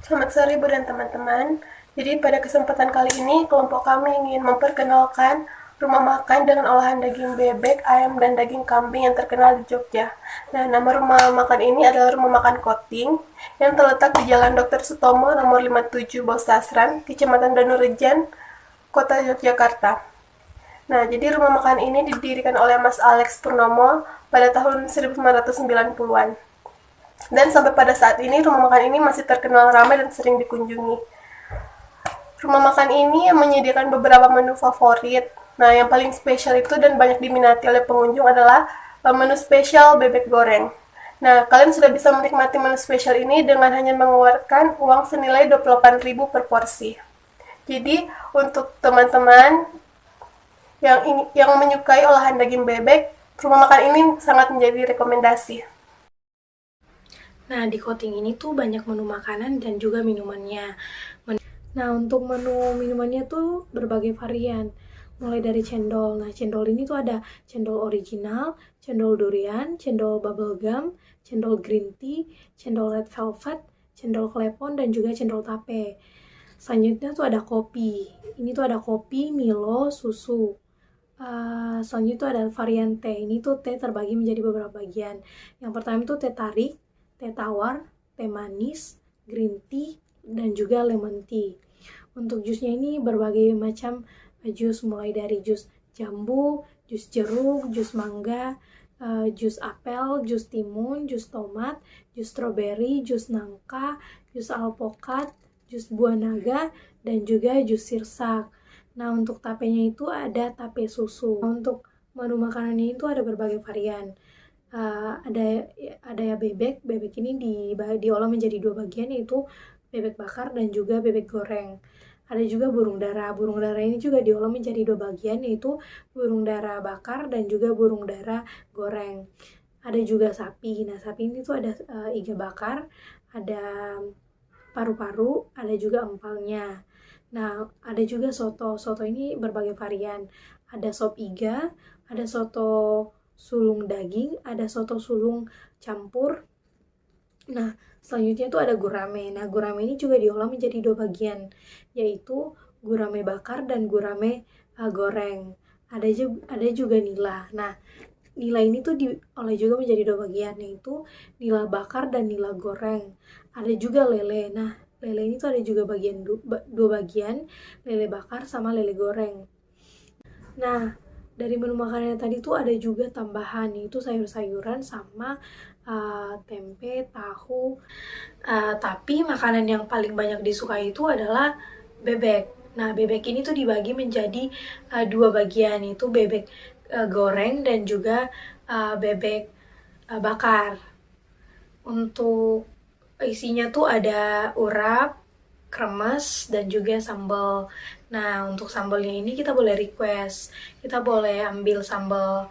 Selamat sore Bu dan teman-teman. Jadi pada kesempatan kali ini kelompok kami ingin memperkenalkan rumah makan dengan olahan daging bebek, ayam, dan daging kambing yang terkenal di Jogja. Nah, nama rumah makan ini adalah Rumah Makan Koting yang terletak di Jalan Dr. Sutomo nomor 57 Bosasran, Kecamatan Danurejan, Kota Yogyakarta. Nah, jadi rumah makan ini didirikan oleh Mas Alex Purnomo pada tahun 1990-an. Dan sampai pada saat ini rumah makan ini masih terkenal ramai dan sering dikunjungi. Rumah makan ini menyediakan beberapa menu favorit. Nah, yang paling spesial itu dan banyak diminati oleh pengunjung adalah menu spesial bebek goreng. Nah, kalian sudah bisa menikmati menu spesial ini dengan hanya mengeluarkan uang senilai 28.000 per porsi. Jadi, untuk teman-teman yang menyukai olahan daging bebek, rumah makan ini sangat menjadi rekomendasi. Nah, di Koting ini tuh banyak menu makanan dan juga minumannya. Nah, untuk menu minumannya tuh berbagai varian. Mulai dari cendol. Nah, cendol ini tuh ada cendol original, cendol durian, cendol bubblegum, cendol green tea, cendol red velvet, cendol klepon, dan juga cendol tape. Selanjutnya tuh ada kopi. Ini tuh ada kopi, Milo, susu. Selanjutnya tuh ada varian teh. Ini tuh teh terbagi menjadi beberapa bagian. Yang pertama itu teh tarik, teh tawar, teh manis, green tea, dan juga lemon tea. Untuk jusnya ini berbagai macam jus, mulai dari jus jambu, jus jeruk, jus mangga, jus apel, jus timun, jus tomat, jus stroberi, jus nangka, jus alpukat, jus buah naga, dan juga jus sirsak. Nah, untuk tapenya itu ada tape susu. Untuk menu makanannya itu ada berbagai varian. Ada ya bebek ini diolah menjadi dua bagian, yaitu bebek bakar dan juga bebek goreng. Ada juga burung dara ini juga diolah menjadi dua bagian, yaitu burung dara bakar dan juga burung dara goreng. Ada juga sapi. Nah, sapi ini tuh ada iga bakar, ada paru-paru, ada juga empalnya. Nah, ada juga soto ini berbagai varian. Ada sop iga, ada soto sulung daging, ada soto sulung campur. Nah, selanjutnya itu ada gurame. Nah, gurame ini juga diolah menjadi dua bagian, yaitu gurame bakar dan gurame goreng. Ada juga nila. Nah, nila ini tuh diolah juga menjadi dua bagian, yaitu nila bakar dan nila goreng. Ada juga lele. Nah, lele ini tuh ada juga dua bagian, lele bakar sama lele goreng. Nah, dari menu makanan tadi tuh ada juga tambahan, yaitu sayur-sayuran sama tempe, tahu. Tapi makanan yang paling banyak disukai itu adalah bebek. Nah, bebek ini tuh dibagi menjadi dua bagian, yaitu bebek goreng dan juga bebek bakar. Untuk isinya tuh ada urap, kremes, dan juga sambal. Nah, untuk sambalnya ini kita boleh request. Kita boleh ambil sambal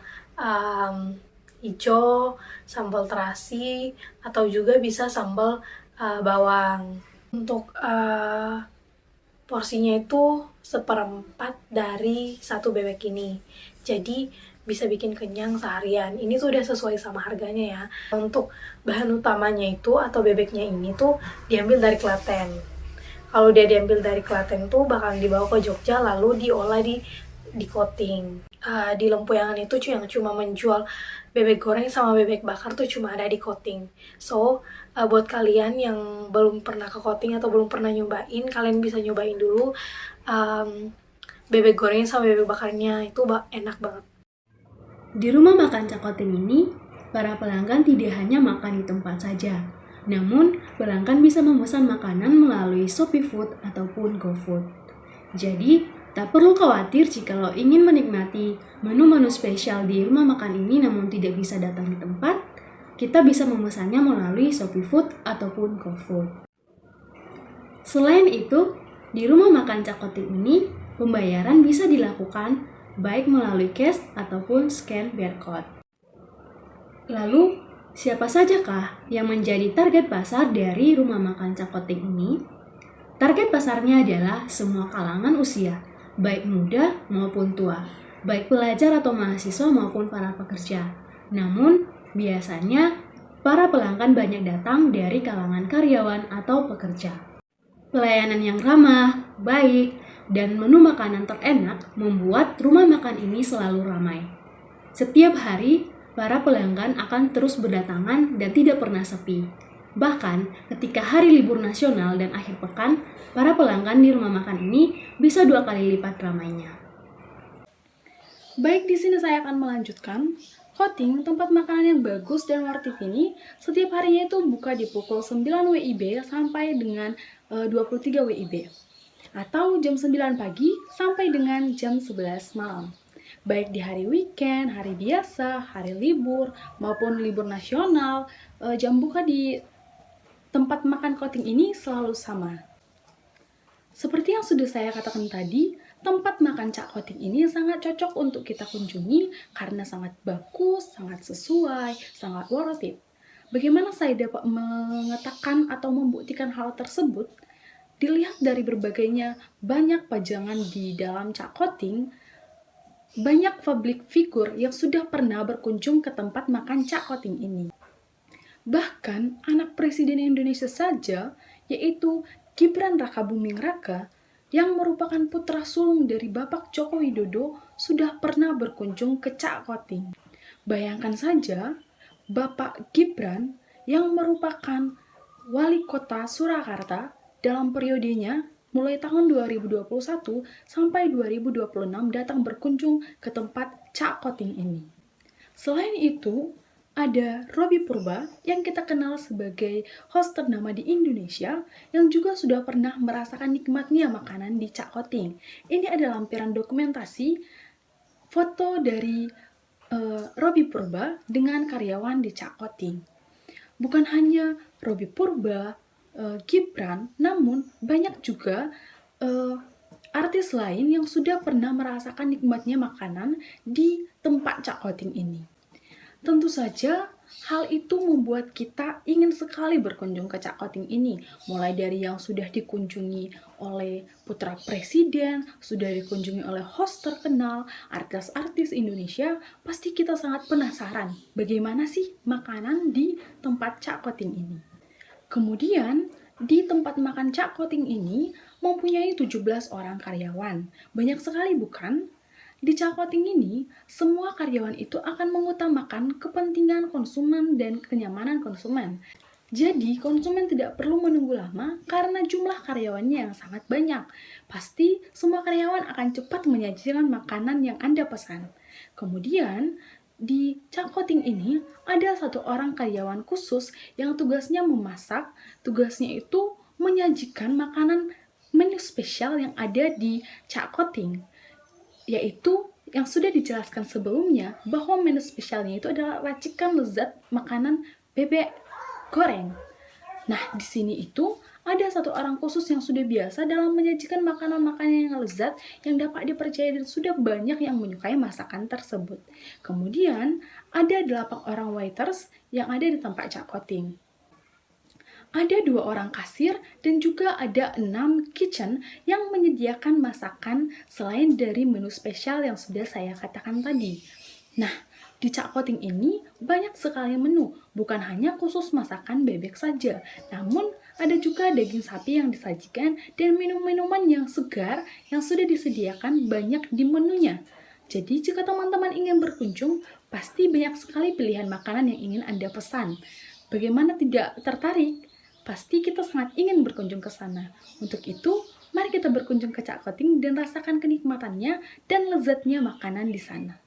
hijau, sambal terasi, atau juga bisa sambal bawang. Untuk porsinya itu 1/4 dari satu bebek ini. Jadi bisa bikin kenyang seharian. Ini tuh udah sesuai sama harganya ya. Untuk bahan utamanya itu atau bebeknya ini tuh diambil dari Klaten. Kalau dia diambil dari Klaten tuh bakal dibawa ke Jogja lalu diolah di Koting. Di Lempuyangan itu yang cuma menjual bebek goreng sama bebek bakar tuh cuma ada di Koting. So, buat kalian yang belum pernah ke Koting atau belum pernah nyobain, kalian bisa nyobain dulu bebek goreng sama bebek bakarnya, itu enak banget. Di rumah makan Cak Koting ini, para pelanggan tidak hanya makan di tempat saja, namun pelanggan bisa memesan makanan melalui Shopee Food ataupun GoFood. Jadi, tak perlu khawatir jika ingin menikmati menu-menu spesial di rumah makan ini namun tidak bisa datang di tempat, kita bisa memesannya melalui Shopee Food ataupun GoFood. Selain itu, di rumah makan Cak Koting ini, pembayaran bisa dilakukan baik melalui cash ataupun scan barcode. Lalu, siapa sajakah yang menjadi target pasar dari rumah makan Cak Koting ini? Target pasarnya adalah semua kalangan usia, baik muda maupun tua, baik pelajar atau mahasiswa maupun para pekerja. Namun, biasanya para pelanggan banyak datang dari kalangan karyawan atau pekerja. Pelayanan yang ramah, baik, dan menu makanan terenak membuat rumah makan ini selalu ramai. Setiap hari, para pelanggan akan terus berdatangan dan tidak pernah sepi. Bahkan, ketika hari libur nasional dan akhir pekan, para pelanggan di rumah makan ini bisa 2 kali lipat ramainya. Baik, di sini saya akan melanjutkan. Koting, tempat makanan yang bagus dan worth it ini, setiap harinya itu buka di pukul 9 WIB sampai dengan 23 WIB. Atau jam 9 pagi sampai dengan jam 11 malam. Baik di hari weekend, hari biasa, hari libur, maupun libur nasional, jam buka di tempat makan Koting ini selalu sama. Seperti yang sudah saya katakan tadi, tempat makan Cak Koting ini sangat cocok untuk kita kunjungi karena sangat bagus, sangat sesuai, sangat worth it. Bagaimana saya dapat mengatakan atau membuktikan hal tersebut? Dilihat dari berbagainya banyak pajangan di dalam Cak Koting, banyak public figure yang sudah pernah berkunjung ke tempat makan Cak Koting ini. Bahkan anak Presiden Indonesia saja, yaitu Gibran Rakabuming Raka, yang merupakan putra sulung dari Bapak Joko Widodo, sudah pernah berkunjung ke Cak Koting. Bayangkan saja, Bapak Gibran yang merupakan wali kota Surakarta dalam periodenya mulai tahun 2021 sampai 2026 datang berkunjung ke tempat Cak Koting ini. Selain itu, ada Robby Purba yang kita kenal sebagai host ternama di Indonesia yang juga sudah pernah merasakan nikmatnya makanan di Cak Koting. Ini adalah lampiran dokumentasi foto dari Robby Purba dengan karyawan di Cak Koting. Bukan hanya Robby Purba, Gibran, namun banyak juga artis lain yang sudah pernah merasakan nikmatnya makanan di tempat Cak Koting ini. Tentu saja, hal itu membuat kita ingin sekali berkunjung ke Cak Koting ini. Mulai dari yang sudah dikunjungi oleh putra presiden, sudah dikunjungi oleh host terkenal, artis-artis Indonesia, pasti kita sangat penasaran bagaimana sih makanan di tempat Cak Koting ini. Kemudian, di tempat makan Cak Koting ini mempunyai 17 orang karyawan. Banyak sekali bukan? Di Cak Koting ini, semua karyawan itu akan mengutamakan kepentingan konsumen dan kenyamanan konsumen. Jadi, konsumen tidak perlu menunggu lama karena jumlah karyawannya yang sangat banyak. Pasti semua karyawan akan cepat menyajikan makanan yang Anda pesan. Kemudian, di Cak Koting ini ada 1 orang karyawan khusus yang tugasnya memasak, tugasnya itu menyajikan makanan menu spesial yang ada di Cak Koting. Yaitu yang sudah dijelaskan sebelumnya bahwa menu spesialnya itu adalah racikan lezat makanan bebek goreng. Nah, di sini itu ada 1 orang khusus yang sudah biasa dalam menyajikan makanan-makanan yang lezat yang dapat dipercaya dan sudah banyak yang menyukai masakan tersebut. Kemudian, ada 8 orang waiters yang ada di tempat Cak Koting. Ada 2 orang kasir dan juga ada 6 kitchen yang menyediakan masakan selain dari menu spesial yang sudah saya katakan tadi. Nah, di Cak Koting ini banyak sekali menu, bukan hanya khusus masakan bebek saja, namun ada juga daging sapi yang disajikan dan minum-minuman yang segar yang sudah disediakan banyak di menunya. Jadi jika teman-teman ingin berkunjung, pasti banyak sekali pilihan makanan yang ingin Anda pesan. Bagaimana tidak tertarik? Pasti kita sangat ingin berkunjung ke sana. Untuk itu, mari kita berkunjung ke Cak Koting dan rasakan kenikmatannya dan lezatnya makanan di sana.